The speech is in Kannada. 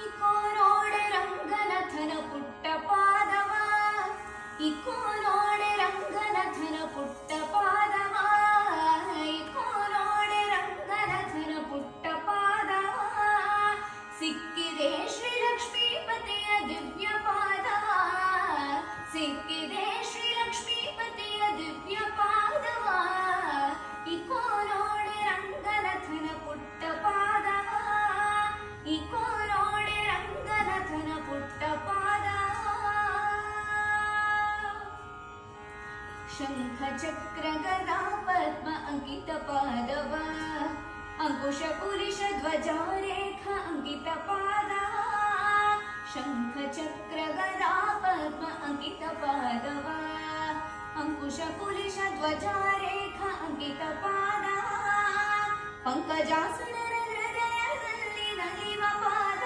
ಇಕೋ ನೋಡೆ ರಂಗನಾಥನ ಪುಟ್ಟ ಪಾದವ, ಇಕೋ ನೋಡೆ ರಂಗನಾಥನ ಪುಟ್ಟ ಪಾದವ, ಇಕೋ ನೋಡೆ ರಂಗನಾಥನ ಪುಟ್ಟ ಪಾದವ. ಸಿಕ್ಕಿದೆ ಶ್ರೀ ಲಕ್ಷ್ಮೀಪತಿಯ ದಿವ್ಯ ಪಾದವ, ಸಿಕ್ಕಿದೆ ಶ್ರೀ ಲಕ್ಷ್ಮೀಪತಿಯ ದಿವ್ಯ ಪಾದವ. ಇಕೋ ನೋಡೆ ರಂಗನಾಥನ ಪುಟ್ಟ ಪಾದವ, ಇಕೋ ನೋಡೆ ರಂಗನಾಥನ ಪುಟ್ಟ ಪಾದವ. ಶಂಖ ಚಕ್ರ ಗದಾ ಪದ್ಮ ಅಂಕಿತ ಪಾದವ, ಅಂಕುಶ ಪುರುಷ ಧ್ವಜ ರೇಖಾ ಅಂಕಿತ ಪಾದವ.